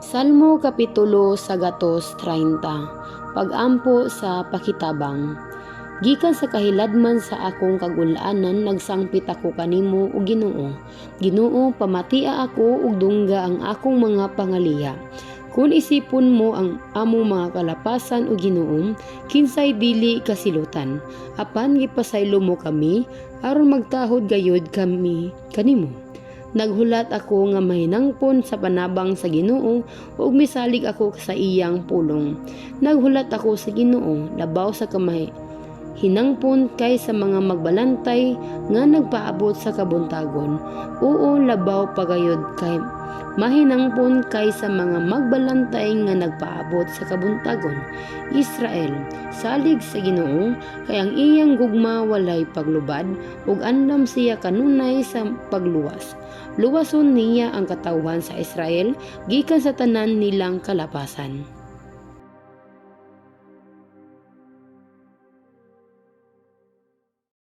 Salmo Kapitulo 130. Pag-ampo sa pakitabang. Gikan sa kahiladman sa akong kagulaanan, nagsangpit ako kanimo o Ginoo. Ginoo, pamatia ako ug dungga ang akong mga pangaliha. Kung isipon mo ang among mga kalapasan o Ginoo, kinsay dili kasilutan. Apan gipasaylo mo kami aron magtahod gayud kami kanimo. Naghulat ako nga mahinangpon sa panabang sa Ginoo ug misalig ako sa iyang pulong. Naghulat ako sa Ginoo labaw sa kamay hinangpon kay sa mga magbalantay nga nagpaabot sa kabuntagon. Oo, labaw pagayod kay mahinangpon kay sa mga magbalantay nga nagpaabot sa kabuntagon. Israel, salig sa Ginoo, kay ang iyang gugma walay paglubad ug andam siya kanunay sa pagluwas. Luwason niya ang katawhan sa Israel gikan sa tanan nilang kalapasan.